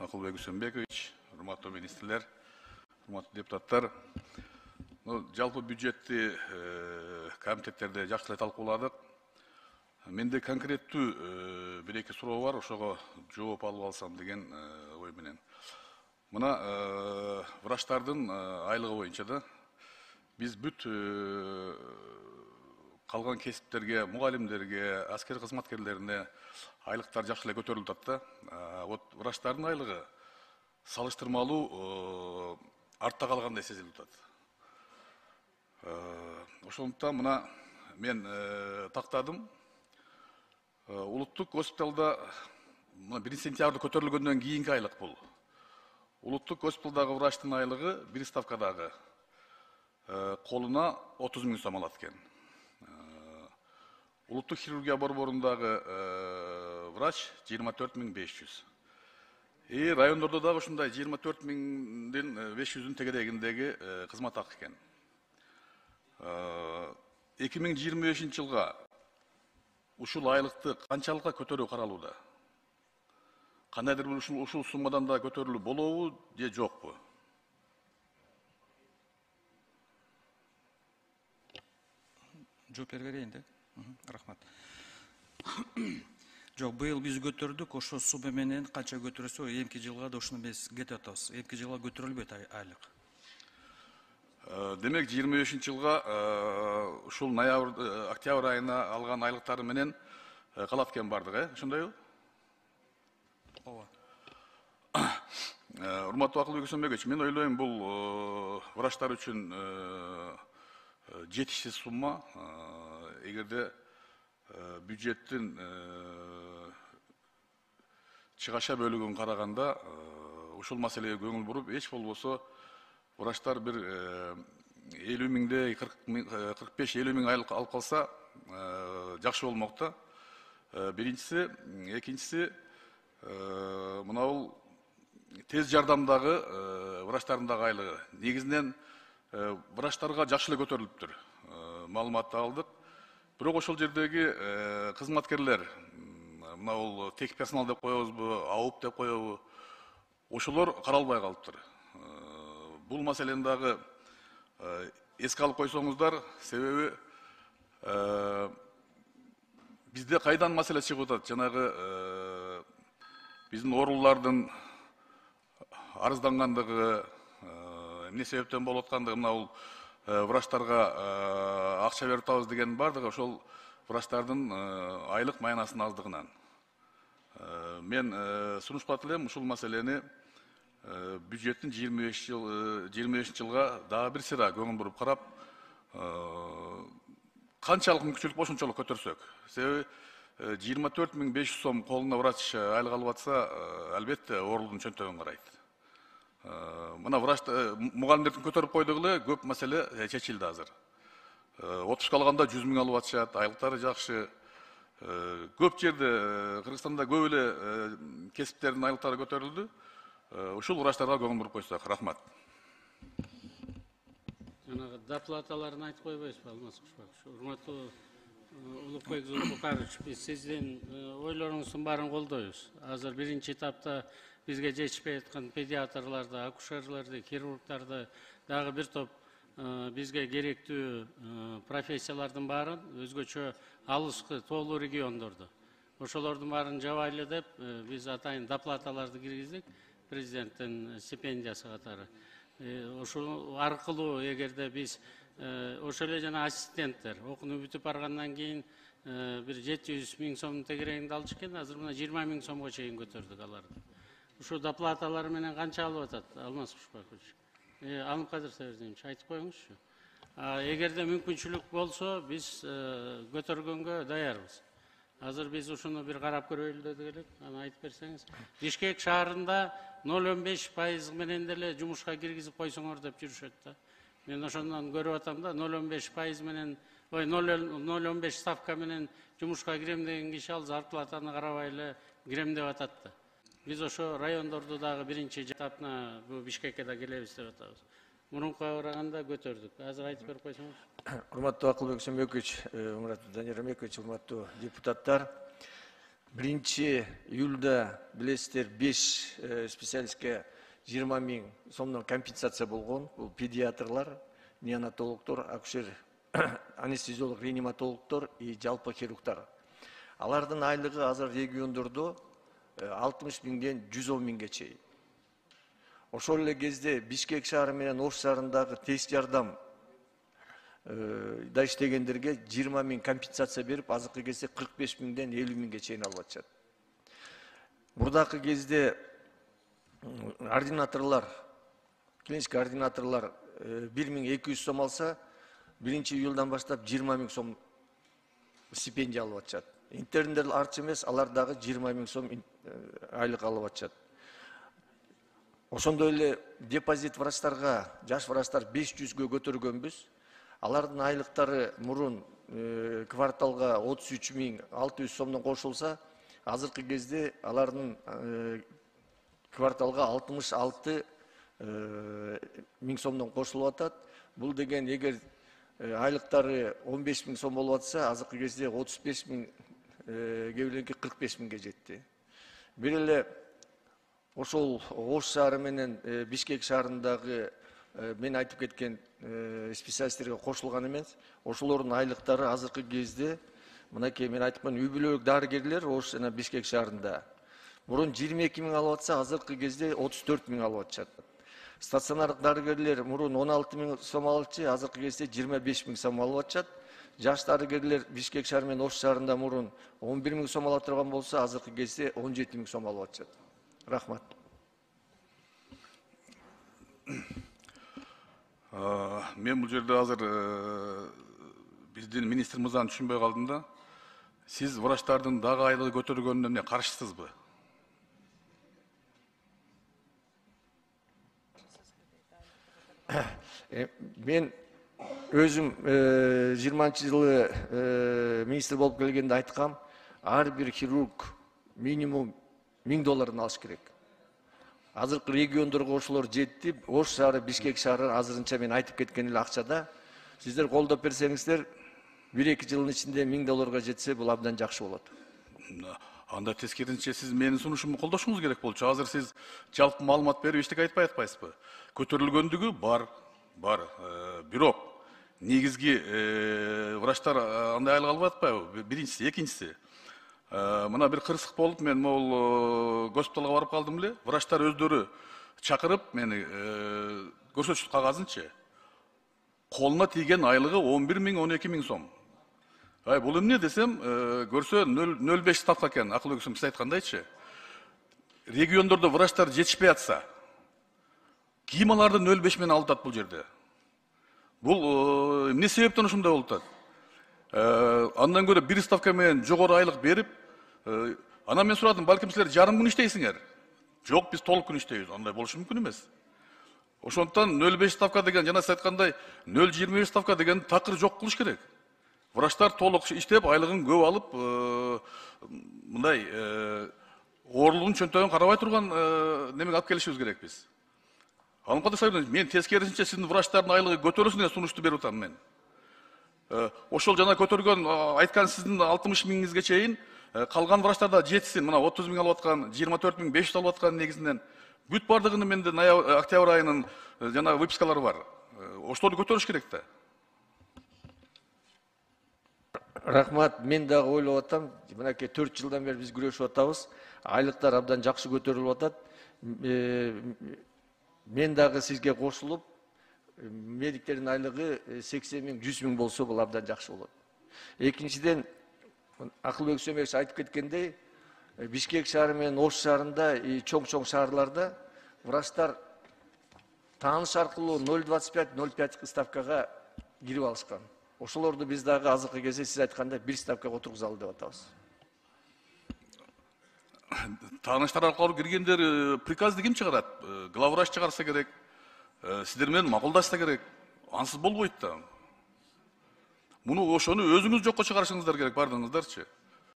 Акылбек Үсенбекович, урматтуу министрлер, урматтуу депутаттар. Жалпы бюджетти комитеттерде жакшылай талкууладык. Менде конкреттүү бир-эки суроо бар, ошого жооп алып алсам деген ой менен. Мына врачтардын айлыгы боюнча да биз бүт калган кесиптерге, мугалимдерге, аскер кызматкерлерине айлыктар жакшылай көтөрүлүп атат да. Вот врачтардын айлыгы салыштырмалуу артта калгандай сезилип атат. Ошондуктан мына мен тактадым. Улуттук госпиталда 1 сентябрда көтөрүлгөндөн кийинки айлык бул. Улуттук госпиталдагы врачтын айлыгы бир ставкадагы колуна 30 000 сом алат экен. Улуттук хирургия борборундагы врач 24 500. Райондордо дагы ушундай 24 500-дин тегерегиндеги кызмат акы экен. 2025 жылга ушул айлыкты канчалыкка көтөрүү каралууда? Кандайдыр бир ушул суммадан да көтөрүлүү болобу же жокпу? Жооп берейин да. Рахмат. Жок, быйыл биз көтөрдүк, ошо сумма менен канча көтөрсө, эмки жылга да ушуну биз кетип атабыз. Эмки жылга көтөрүлбөйт айлык. Демек 25 жылга ушул ноябрь, октябрь айына алган айлыктары менен калат экен бардыгы, ошондойбу? Ооба. Урматтуу Акылбек Үсенбекович, мен ойлойм бул врачтар үчүн жетишсиз сумма. Эгерде бюджеттин чыгаша бөлүгүн караганда ушул маселеге көңүл буруп, эч болбосо врачтар бир 50 миңдей 45-50 миң айлык алып калса жакшы болмок да. Биринчиси, экинчиси мына бул тез жардамдагы врачтардын дагы айлыгы негизинен врачтарга жакшы эле көтөрүлүптүр. Маалыматты алдык. Бирок ошол жердеги кызматкерлер, мына бул тек персонал деп коебузбу, АУП деп коебу, ошолор каралбай калыптыр. Бул маселени дагы эске алып койсоңуздар, себеби бизде кайдан маселе чыгып атат? Жанагы биздин оорулардын арыздангандыгы, эмне себептен болуп аткандыгы, мына бул врачтарга акча берип атабыз деген бардыгы ошол врачтардын айлык маянасынын аздыгынан. Мен сунуштап элем ушул маселени бюджеттин 25 жылга дагы бир сыйра көңүл буруп карап, канчалык мүмкүнчүлүк ошончолук көтөрсөк. Себеби 24 500 сом колуна врач айлык алып атса, албетте оорулдун чөнтөгүн карайт. Мына врач мугалимдердин көтөрүп койдук эле көп маселе чечилди азыр. Отпуск алганда 100 миң алып атышат, айлыктары жакшы. Көп жерде Кыргызстанда көп эле кесиптердин айлыктары көтөрүлдү. Ушул врачтарга көңүл буруп койсок, рахмат. Жанагы доплаталарын айтып койбойсузбу, Алмаз Кушбакович? Урматтуу Улукбек Зулпукарович, биз сиздин ойлоруңуздун баарын колдойбуз. Азыр биринчи этапта бизге жетишпей аткан педиатрларды, акушерлерди, хирургдарды, дагы бир топ бизге керектүү профессиялардын баарын өзгөчө алыскы тоолуу региондордо ошолордун баарын жабайлы деп биз атайын доплаталарды киргиздик президенттин стипендиясы катары. Ошол аркылуу эгерде биз ошол эле жана ассистенттер окууну бүтүп баргандан кийин бир 700 миң сомдун тегерегинде алчу экен, азыр мына 20 миң сомго чейин көтөрдүк аларды. Ушул доплаталар менен канча алып атат, Алмаз Кушбакович? Алымкадыр Сабирзинович, айтып коюңузчу. Эгерде мүмкүнчүлүк болсо, биз көтөргөнгө даярбыз. Азыр биз ушуну бир карап көрөлү дедик элек, аны айтып берсеңиз. Бишкек шаарында 0,15% менен деле жумушка киргизип койсоңор деп жүрүшөт да. Мен ошондон көрүп атам да, 0,15% менен, 0,15 ставка менен жумушка кирем деген киши ал зарплатаны карабай эле кирем деп атат да. Биз ошо райондорду дагы биринчи этапына бу Бишкекке да келебиз деп атабыз. Мурункуга караганда көтөрдүк. Азыр айтып берип койсоңуз. Урматтуу Акылбек Үсенбекович, урматтуу Данияр Ремекович, урматтуу депутаттар. 1 июльда билесиздер 5 специалистке 20 миң сомдон компенсация болгон. Бул педиатрлар, неонатологдор, акушер, анестезиолог, реаниматологдор и жалпы хирургтар. Алардын айлыгы азыр региондордо 60 миңден 110 миңге чейин. Ошол эле кезде Бишкек шаары менен Ош шаарындагы тест жардам да иштегендерге 20 миң компенсация берип, азыркы кезде 45 миңден 50 миңге чейин алып атышат. Мурдакы кезде ординаторлар, клинический ординаторлар 1200 сом алса, 1 июлдан баштап 20 миң сом стипендия алып атышат. Интерндер арчы эмес, алар дагы 20 миң сом айлык алып атышат. Ошондой эле депозит врачтарга, жаш врачтар 500гө көтөргөнбүз. Алардын айлыктары мурун кварталга 33.600 сомдон кошулса, азыркы кезде алардын кварталга 66 миң сомдон кошулуп атат. Бул деген эгер айлыктары 15 миң сом болуп атса, азыркы кезде 35 миң, кээ 45 миңге жетти. Бир эле ошол Ош шаары менен Бишкек шаарындагы мен айтып кеткен специалисттерге кошулган эмес, ошолордун айлыктары азыркы кезде мынакей мен айткан үй бүлөлүк дарыгерлер Ош жана Бишкек шаарында мурун 22 миң алып атса, азыркы кезде 34 миң алып атышат. Стационардык дарыгерлер мурун 16 миң сом алчы, азыркы кезде 25 миң сом алып атышат. Жаш дарыгерлер Бишкек шаары менен Ош шаарында мурун 11 миң сом ала турган болсо, азыркы кезде 17 миң сом алып атышат. Рахмат. Мен бул жерде азыр биздин министр мырзаны түшүнбөй калдым да. Сиз врачтардын дагы айлыгы көтөргөнүнө эмне каршысызбы? Мен өзүм 20-жылы министр болуп келгенде айткам, ар бир хирург минимум $1000 алыш керек. Азыркы региондорго ошолор жетти. Ош шаары, Бишкек шаары азырынча мен айтып кеткен эле акчада. Сиздер колдоп берсеңиздер, 1-2 жылдын ичинде $1000 жетсе, бул абдан жакшы болот. Анда тескерисинче сиз менин сунушумду колдошуңуз керек болчу. Азыр сиз жалпы маалымат берип эчтеке айтпай атпайсызбы? Көтөрүлгөндүгү бар. Бирок негизги врачтар андай айлык алып атпайбы? Биринчиси, экинчиси. Мына бир кырсык болуп, мен могул госпиталга барып калдым эле. Врачтар өздөрү чакырып мени көрсөтүштү кагазынчы. Колуна тийген айлыгы 11 миң, 12 миң сом. Бул эмне десем, көрсө 0,5 ставка экен, акыл өгүсүм сиз айткандайчы. Региондордо врачтар жетишпей атса, ким аларды 0,5 менен алып атат бул жерде? Бул эмне себептен ушундай болуп атат? Андан көрө 1 ставка менен жогору айлык берип, анан мен сурадым, балким силер жарым күн иштейсиңер? Жок, биз толук күн иштейбиз. Андай болушу мүмкүн эмес. Ошондуктан 0,5 ставка деген, жана сиз айткандай 0,25 ставка деген такыр жок кылыш керек. Врачтар толук иштеп, айлыгын көп алып, мындай оорулугун чөнтөгүн карабай турган немеге алып келишибиз керек биз. Анын кандай мен тескерисинче сиздин врачтардын айлыгы көтөрүлсүн деген сунушту берип атам мен. Ошол жана көтөргөн айткан сиздин 60 миңизге чейин калган врачтарда жетсин. Мына 30 миң алып аткан, 24 миң 500 алып аткан негизинен бүт бардыгынын менде октябрь айынын жана выпискалары бар. Ошолорду көтөрүш керек да. Рахмат, мен дагы ойлоп атам. Мынакей 4 жылдан бери биз күрөшүп атабыз. Айлыктар абдан жакшы көтөрүлүп атат. Мен дагы сизге кошулуп, медиктердин айлыгы 80 миң, 100 миң болсо, бул абдан жакшы болот. Экинчиден, Акылбек Сөмеков айтып кеткендей, Бишкек шаары менен Ош шаарында, чоң шаарларда врачтар тааныш аркылуу 0,25-0,5 ставкага кирип алышкан. Ошолорду биз дагы азыркы кезде сиз айткандай 1 ставкага отургузалы деп атабыз. Тааныштар аркылуу киргендер приказды ким чыгарат? Главврач чыгарса керек. Сиздер менен макулдашса керек. Ансыз болбойт да. Муну ошону өзүңүз жокко чыгарышыңыздар керек, бардыңыздарчы.